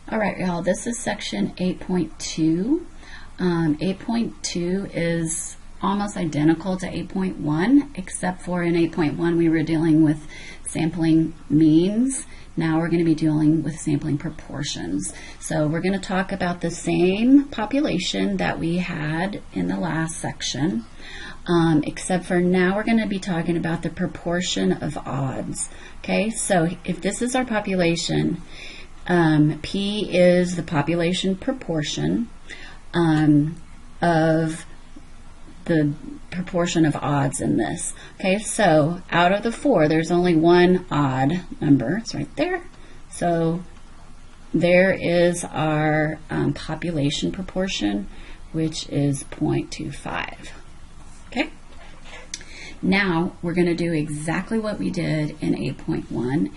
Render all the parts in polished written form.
All right, y'all, this is section 8.2. 8.2 is almost identical to 8.1, except for in 8.1 we were dealing with sampling means. Now we're going to be dealing with sampling proportions. So we're going to talk about the same population that we had in the last section, except for now we're going to be talking about the proportion of odds. Okay, so if this is our population, P is the population proportion of the proportion of odds in this. Okay, so out of the 4, there's only one odd number. It's right there. So there is our population proportion, which is 0.25. Okay. Now we're going to do exactly what we did in 8.1,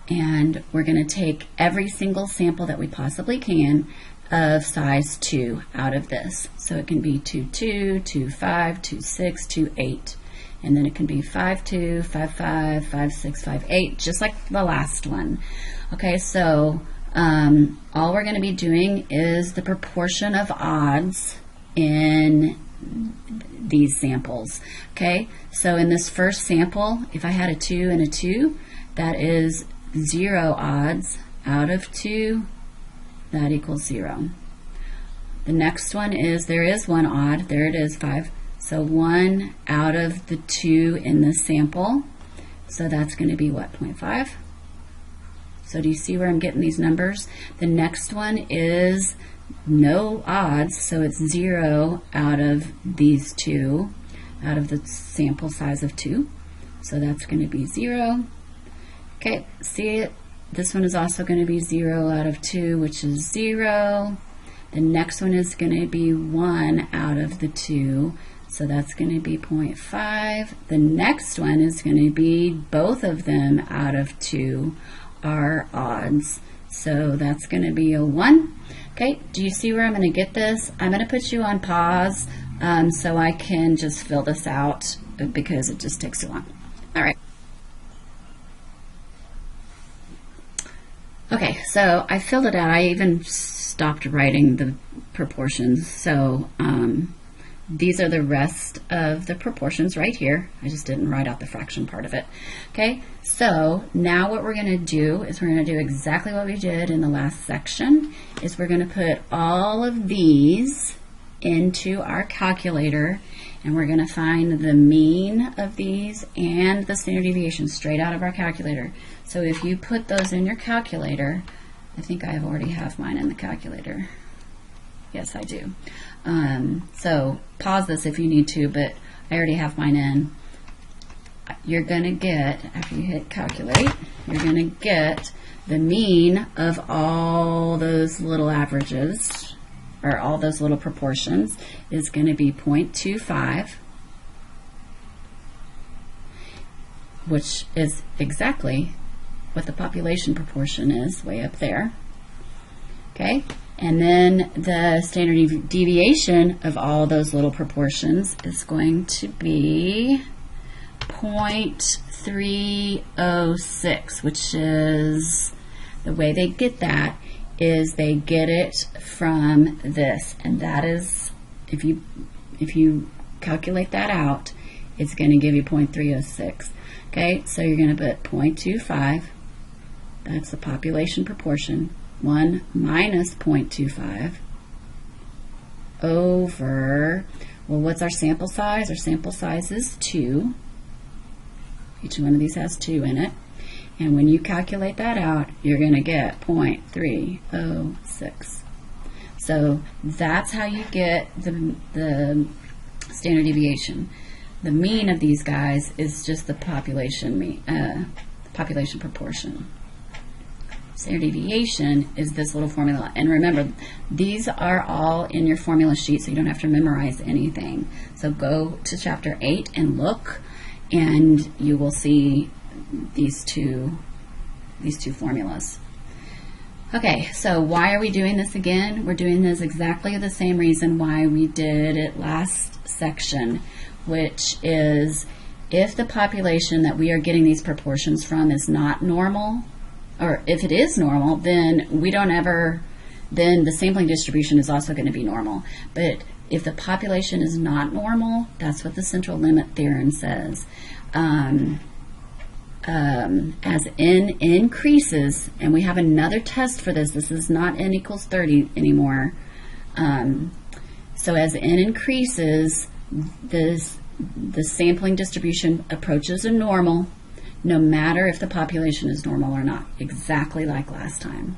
and we're going to take every single sample that we possibly can of size 2 out of this. So it can be 2.2, 2.5, 2.6, 2.8, and then it can be 5.2, 5.5, 5.6, 5.8, just like the last one. Okay, so all we're going to be doing is the proportion of odds in these samples. Okay, so in this first sample, if I had a 2 and a 2, that is 0 odds out of 2. That equals 0. The next one is, there is one odd, there it is, 5. So 1 out of the 2 in this sample. So that's going to be what, 0.5? So do you see where I'm getting these numbers? The next one is no odds, so it's 0 out of these 2, out of the sample size of 2. So that's going to be 0. Okay, see it? This one is also going to be 0 out of 2, which is 0. The next one is going to be 1 out of the 2, so that's going to be 0.5. The next one is going to be both of them out of 2 are odds, so that's going to be a 1. Okay, do you see where I'm going to get this? I'm going to put you on pause so I can just fill this out because it just takes too long. All right. Okay, so I filled it out. I even stopped writing the proportions. So these are the rest of the proportions right here. I just didn't write out the fraction part of it. Okay, so now what we're going to do is we're going to do exactly what we did in the last section, is we're going to put all of these into our calculator, and we're going to find the mean of these and the standard deviation straight out of our calculator. So if you put those in your calculator, I think I already have mine in the calculator. Yes, I do. So pause this if you need to, but I already have mine in. You're going to get, after you hit calculate, you're going to get the mean of all those little averages, or all those little proportions, is going to be 0.25, which is exactly what the population proportion is, way up there. Okay, and then the standard deviation of all those little proportions is going to be 0.306, which is, the way they get that is they get it from this, and that is, if you calculate that out, it's going to give you 0.306. Okay, so you're going to put 0.25, that's the population proportion, 1 minus 0.25 over, well, what's our sample size? Our sample size is 2. Each one of these has 2 in it. And when you calculate that out, you're going to get 0.306. So that's how you get the standard deviation. The mean of these guys is just the population population proportion. Standard deviation is this little formula. And remember, these are all in your formula sheet, so you don't have to memorize anything. So go to chapter 8 and look, and you will see these two formulas. Okay, so why are we doing this again? We're doing this exactly the same reason why we did it last section, which is if the population that we are getting these proportions from is not normal, or if it is normal, then we don't ever, then the sampling distribution is also going to be normal. But if the population is not normal, that's what the central limit theorem says. As n increases, and we have another test for this. This is not n equals 30 anymore. So as n increases, the sampling distribution approaches a normal, no matter if the population is normal or not, exactly like last time.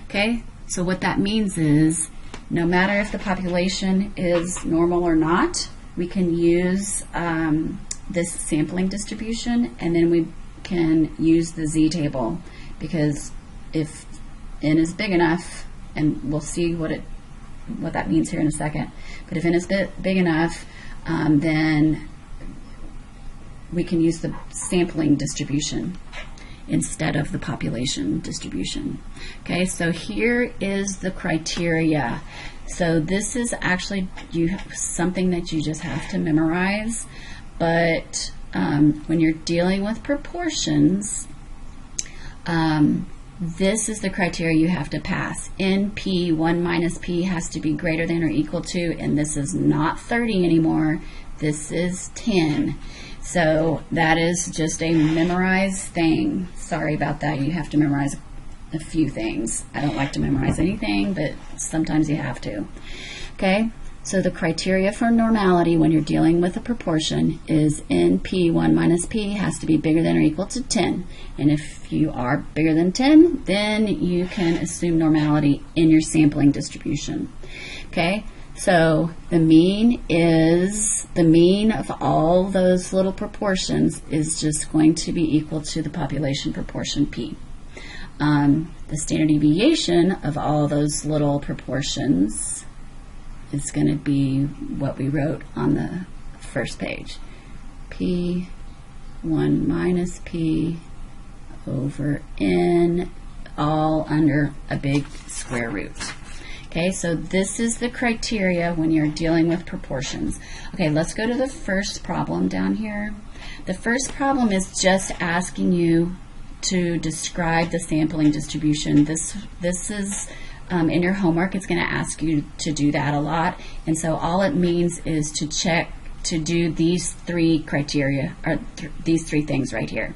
Okay, so what that means is, no matter if the population is normal or not, we can use this sampling distribution, and then we can use the z-table, because if n is big enough, and we'll see what that means here in a second, but if n is big enough, then we can use the sampling distribution instead of the population distribution. Okay, so here is the criteria. So this is actually something that you just have to memorize, but when you're dealing with proportions, this is the criteria you have to pass. NP, 1 minus P, has to be greater than or equal to, and this is not 30 anymore, this is 10. So that is just a memorized thing. Sorry about that, you have to memorize a few things. I don't like to memorize anything, but sometimes you have to. Okay, so the criteria for normality when you're dealing with a proportion is NP, 1 minus P, has to be bigger than or equal to 10. And if you are bigger than 10, then you can assume normality in your sampling distribution. Okay, so the mean of all those little proportions is just going to be equal to the population proportion P. The standard deviation of all those little proportions is going to be what we wrote on the first page. P 1 minus P over N, all under a big square root. Okay, so this is the criteria when you're dealing with proportions. Okay, let's go to the first problem down here. The first problem is just asking you to describe the sampling distribution. This is in your homework, it's going to ask you to do that a lot, and so all it means is to do these three criteria, or these three things right here.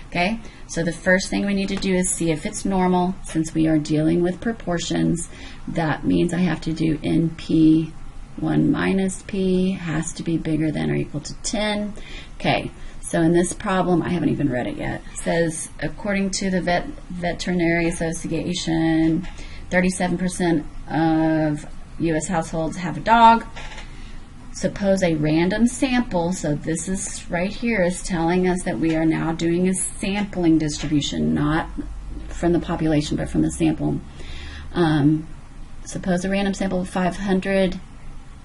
Okay, so the first thing we need to do is see if it's normal. Since we are dealing with proportions, that means I have to do NP 1 minus P has to be bigger than or equal to 10. Okay, so in this problem, I haven't even read it yet. It says, according to the Veterinary Association, 37% of U.S. households have a dog. Suppose a random sample, so this is right here, is telling us that we are now doing a sampling distribution, not from the population, but from the sample. Suppose a random sample of 500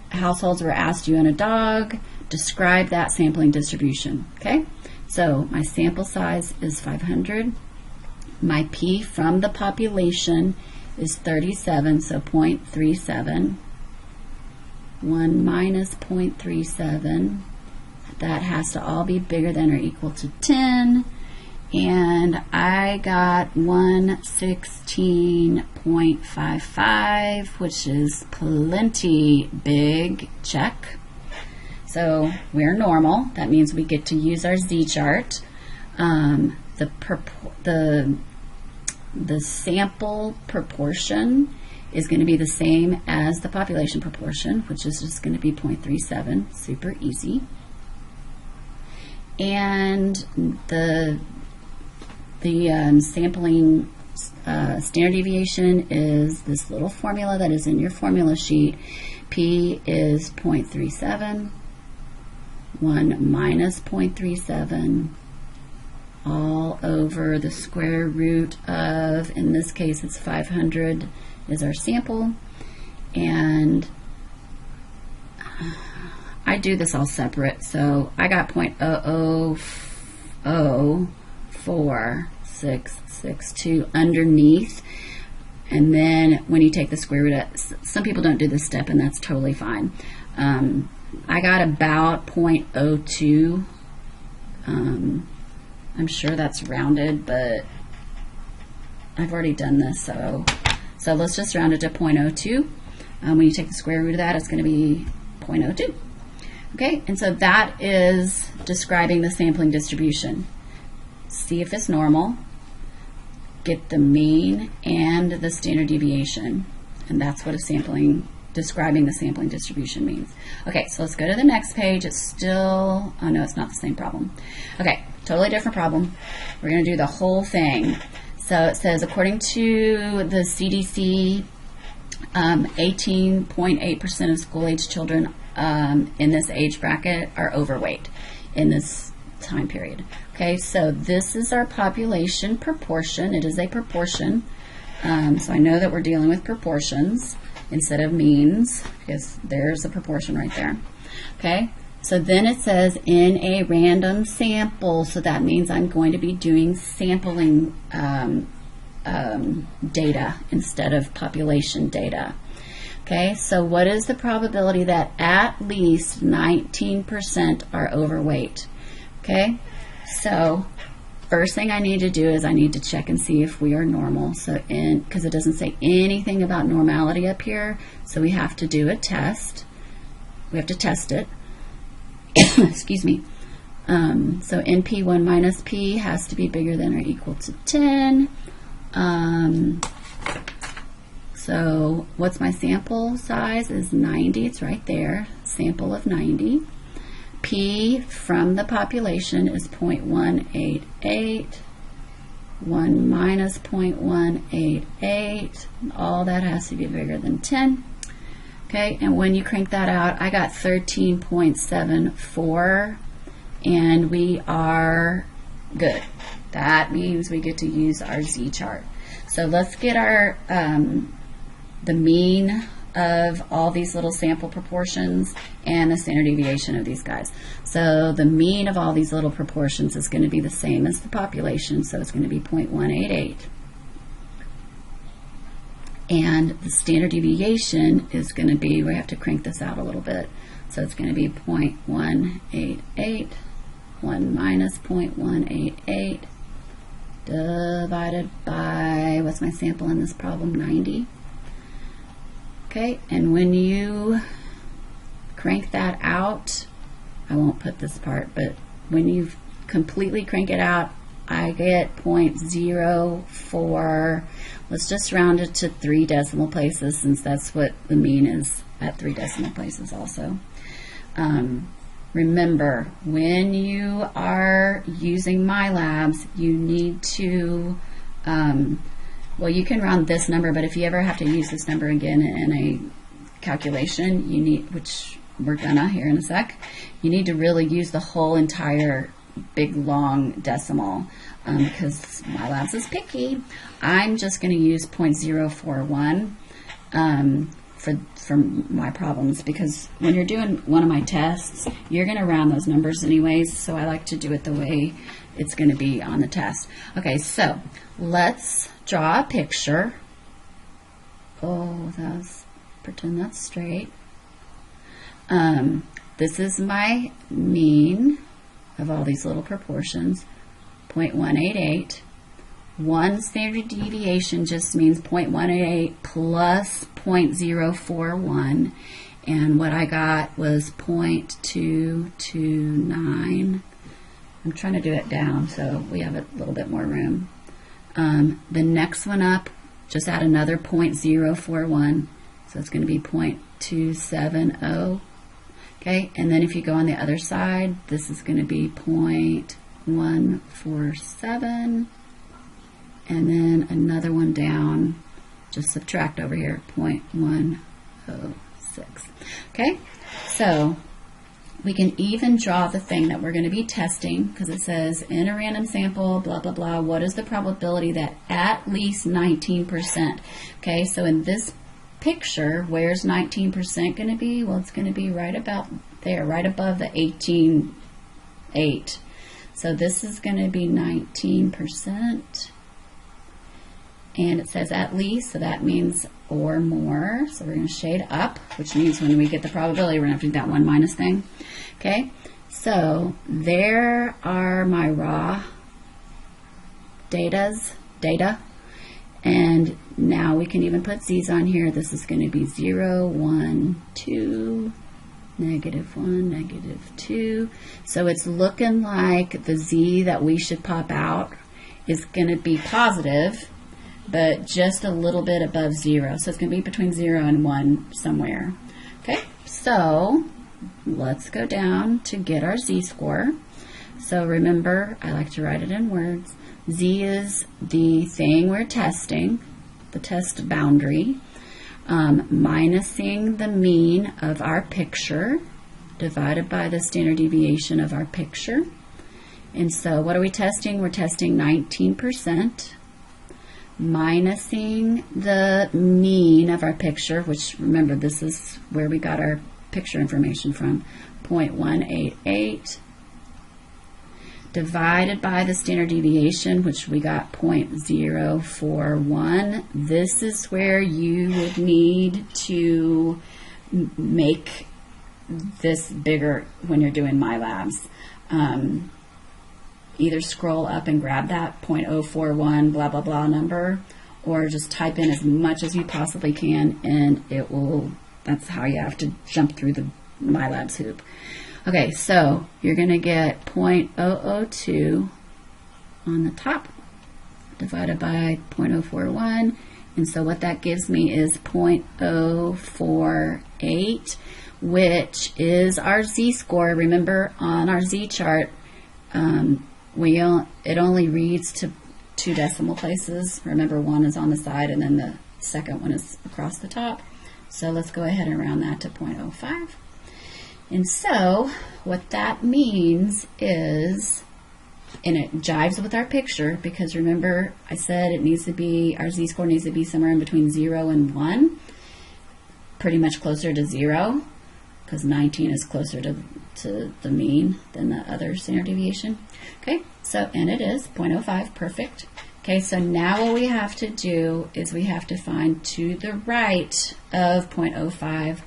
households were asked, you own a dog, describe that sampling distribution. Okay, so my sample size is 500. My P from the population is 37, so 0.37. 1 minus 0.37, that has to all be bigger than or equal to 10, and I got 116.55, which is plenty big, check. So we're normal, that means we get to use our z-chart. The sample proportion is going to be the same as the population proportion, which is just going to be 0.37, super easy. And the sampling standard deviation is this little formula that is in your formula sheet. P is 0.37, 1 minus 0.37, all over the square root of, in this case it's 500, is our sample, and I do this all separate, so I got 0.004662 underneath, and then when you take the square root, some people don't do this step, and that's totally fine. I got about .02. I'm sure that's rounded, but I've already done this, so let's just round it to 0.02. When you take the square root of that, it's going to be 0.02. Okay, and so that is describing the sampling distribution. See if it's normal, get the mean and the standard deviation, and that's what describing the sampling distribution means. Okay, so let's go to the next page. It's still, oh no, it's not the same problem. Okay, totally different problem. We're going to do the whole thing. So it says, according to the CDC, 18.8% of school-age children in this age bracket are overweight in this time period. Okay, so this is our population proportion. It is a proportion. So I know that we're dealing with proportions instead of means, because there's a proportion right there. Okay, so then it says in a random sample, so that means I'm going to be doing sampling data instead of population data. Okay, so what is the probability that at least 19% are overweight? Okay, so first thing I need to do is I need to check and see if we are normal. So because it doesn't say anything about normality up here, so we have to do a test. We have to test it. Excuse me. So NP1 minus P has to be bigger than or equal to 10. So what's my sample size is 90. It's right there. Sample of 90. P from the population is 0.188. 1 minus 0.188. All that has to be bigger than 10. Okay, and when you crank that out, I got 13.74, and we are good. That means we get to use our Z-chart. So let's get our the mean of all these little sample proportions and the standard deviation of these guys. So the mean of all these little proportions is going to be the same as the population, so it's going to be 0.188. And the standard deviation is going to be, we have to crank this out a little bit, so it's going to be 0.188, 1 minus 0.188, divided by, what's my sample in this problem, 90. Okay, and when you crank that out, I won't put this part, but when you completely crank it out, I get 0.04. Let's just round it to 3 decimal places, since that's what the mean is at 3 decimal places also. Remember, when you are using MyLabs, you need to, well, you can round this number, but if you ever have to use this number again in a calculation, you need, which we're gonna here in a sec, you need to really use the whole entire big long decimal, because MyLabs is picky. I'm just going to use 0.041 for my problems, because when you're doing one of my tests, you're going to round those numbers anyways, so I like to do it the way it's going to be on the test. Okay, so let's draw a picture. Oh, pretend that's straight. This is my mean of all these little proportions, 0.188. One standard deviation just means 0.188 plus 0.041, and what I got was 0.229. I'm trying to do it down so we have a little bit more room. The next one up, just add another 0.041, so it's going to be 0.270. Okay, and then if you go on the other side, this is going to be 0.147, and then another one down, just subtract over here, 0.106. Okay, so we can even draw the thing that we're going to be testing, because it says in a random sample, blah, blah, blah, what is the probability that at least 19%? Okay, so in this picture, where's 19% going to be? Well, it's going to be right about there, right above the 18.8. So this is going to be 19%. And it says at least, so that means or more. So we're going to shade up, which means when we get the probability, we're going to have to do that 1 minus thing. Okay, so there are my raw data. And now we can even put z's on here. This is going to be 0, 1, 2, -1, -2. So it's looking like the z that we should pop out is going to be positive, but just a little bit above 0. So it's going to be between 0 and 1 somewhere. Okay, so let's go down to get our z-score. So remember, I like to write it in words. Z is the thing we're testing, the test boundary, minusing the mean of our picture divided by the standard deviation of our picture. And so what are we testing? We're testing 19%, minusing the mean of our picture, which remember this is where we got our picture information from, 0.188, divided by the standard deviation, which we got 0.041. This is where you would need to make this bigger when you're doing MyLabs. Either scroll up and grab that 0.041 blah blah blah number, or just type in as much as you possibly can, and it will, that's how you have to jump through the MyLabs hoop. Okay, so you're going to get 0.002 on the top divided by 0.041, and so what that gives me is 0.048, which is our z-score. Remember, on our z-chart, it only reads to 2 decimal places. Remember, 1 is on the side, and then the second one is across the top. So let's go ahead and round that to 0.05. And so what that means is, and it jives with our picture, because remember I said it needs to be, our z-score needs to be somewhere in between 0 and 1, pretty much closer to 0, because 19 is closer to the mean than the other standard deviation. Okay, so, and it is 0.05, perfect. Okay, so now what we have to do is we have to find to the right of 0.05.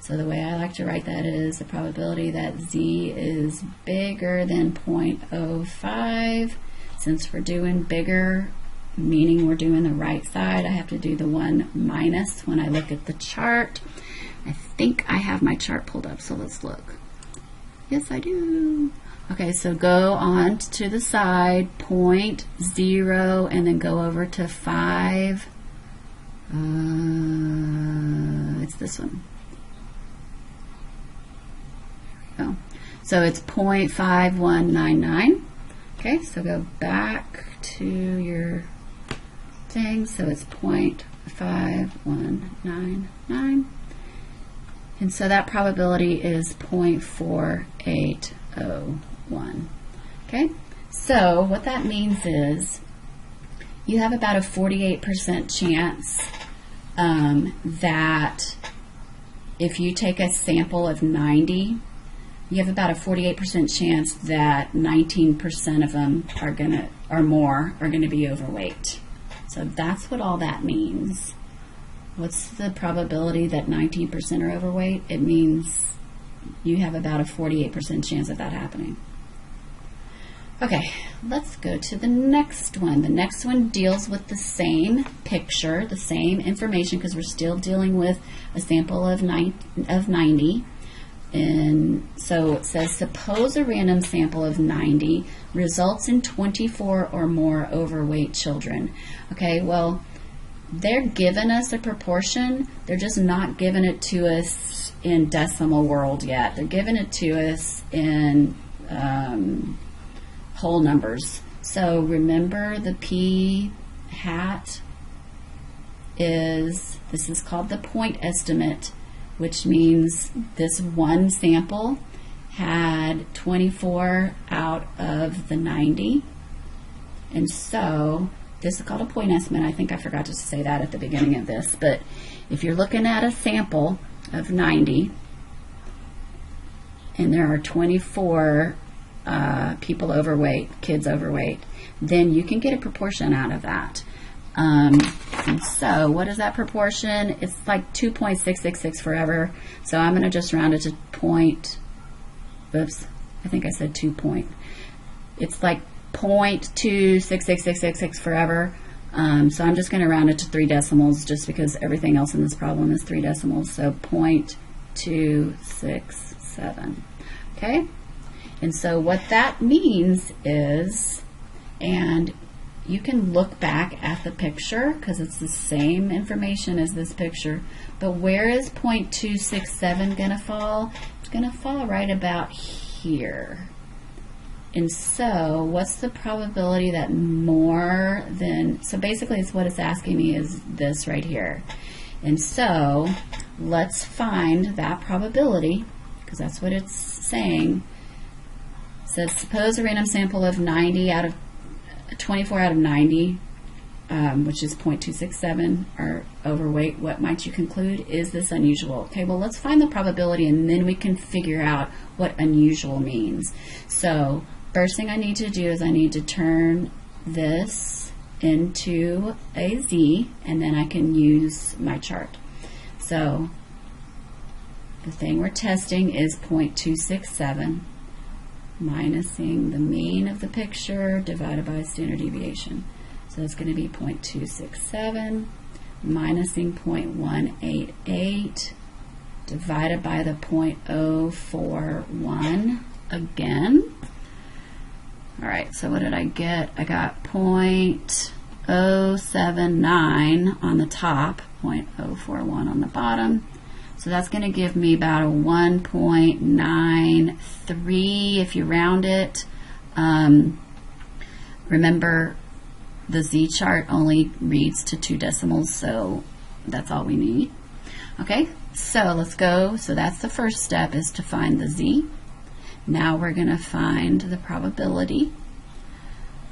So the way I like to write that is the probability that z is bigger than 0.05. Since we're doing bigger, meaning we're doing the right side, I have to do the 1 minus when I look at the chart. I think I have my chart pulled up, so let's look. Yes, I do. Okay, so go on to the side, 0.0, and then go over to 5. It's this one. There we go. So it's 0.5199. Okay, so go back to your thing. So it's 0.5199. And so that probability is 0.4801. Okay, so what that means is you have about a 48% chance that if you take a sample of 90, you have about a 48% chance that 19% of them are gonna, or more, are gonna be overweight. So that's what all that means. What's the probability that 19% are overweight? It means you have about a 48% chance of that happening. Okay, let's go to the next one. The next one deals with the same picture, the same information, because we're still dealing with a sample of 90. And so it says, suppose a random sample of 90 results in 24 or more overweight children. Okay, well, they're giving us a proportion. They're just not giving it to us in decimal world yet. They're giving it to us in whole numbers. So remember, the p hat is, this is called the point estimate, which means this one sample had 24 out of the 90. And so this is called a point estimate. I think I forgot to say that at the beginning of this, but if you're looking at a sample of 90 and there are 24 people overweight, kids overweight, then you can get a proportion out of that. And so what is that proportion? It's like 2.666 forever. So I'm going to just round it to oops, I think I said 2 point. It's like 0.26666 forever, So I'm just going to round it to 3 decimals just because everything else in this problem is 3 decimals. So 0.267. Okay? And so what that means is, and you can look back at the picture because it's the same information as this picture, but where is 0.267 going to fall? It's going to fall right about here. And so what's the probability that more than, so basically it's what it's asking me is this right here. And so let's find that probability, because that's what it's saying. It says suppose a random sample of 24 out of 90, which is 0.267, are overweight. What might you conclude? Is this unusual? Okay, well, let's find the probability and then we can figure out what unusual means. So first thing I need to do is I need to turn this into a z, and then I can use my chart. So the thing we're testing is 0.267 minusing the mean of the picture divided by standard deviation. So it's going to be 0.267 minusing 0.188 divided by the 0.041 again. All right, so what did I get? I got 0.079 on the top, 0.041 on the bottom. So that's going to give me about a 1.93 if you round it. Remember, the z-chart only reads to 2 decimals, so that's all we need. Okay, so let's go. So that's the first step, is to find the z. Now we're going to find the probability.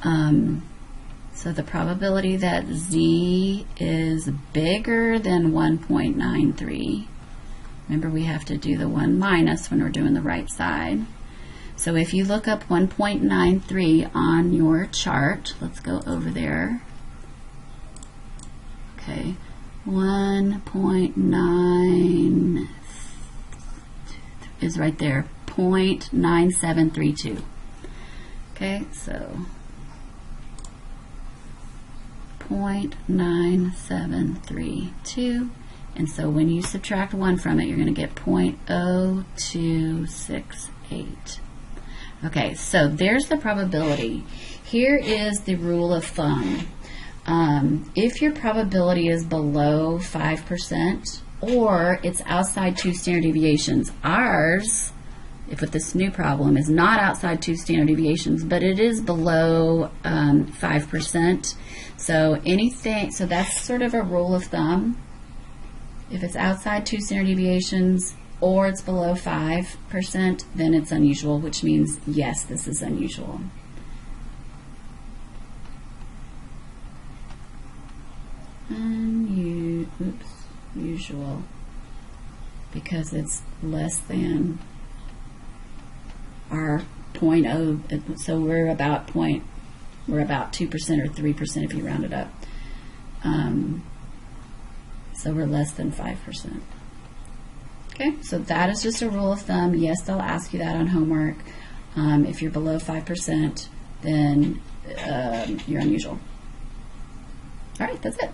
So the probability that z is bigger than 1.93. Remember, we have to do the 1 minus when we're doing the right side. So if you look up 1.93 on your chart, let's go over there. Okay, 1.9 is right there, 0.9732. Okay, so 0.9732. And so when you subtract 1 from it, you're going to get 0.0268. Okay, so there's the probability. Here is the rule of thumb. If your probability is below 5% or it's outside 2 standard deviations, ours, if with this new problem, is not outside 2 standard deviations, but it is below 5%. So anything, so that's sort of a rule of thumb. If it's outside 2 standard deviations or it's below 5%, then it's unusual, which means, yes, this is unusual. Usual, because it's less than our 0.0, so we're about 2% or 3% if you round it up. So we're less than 5%. Okay, so that is just a rule of thumb. Yes, they'll ask you that on homework. If you're below 5%, then you're unusual. All right, that's it.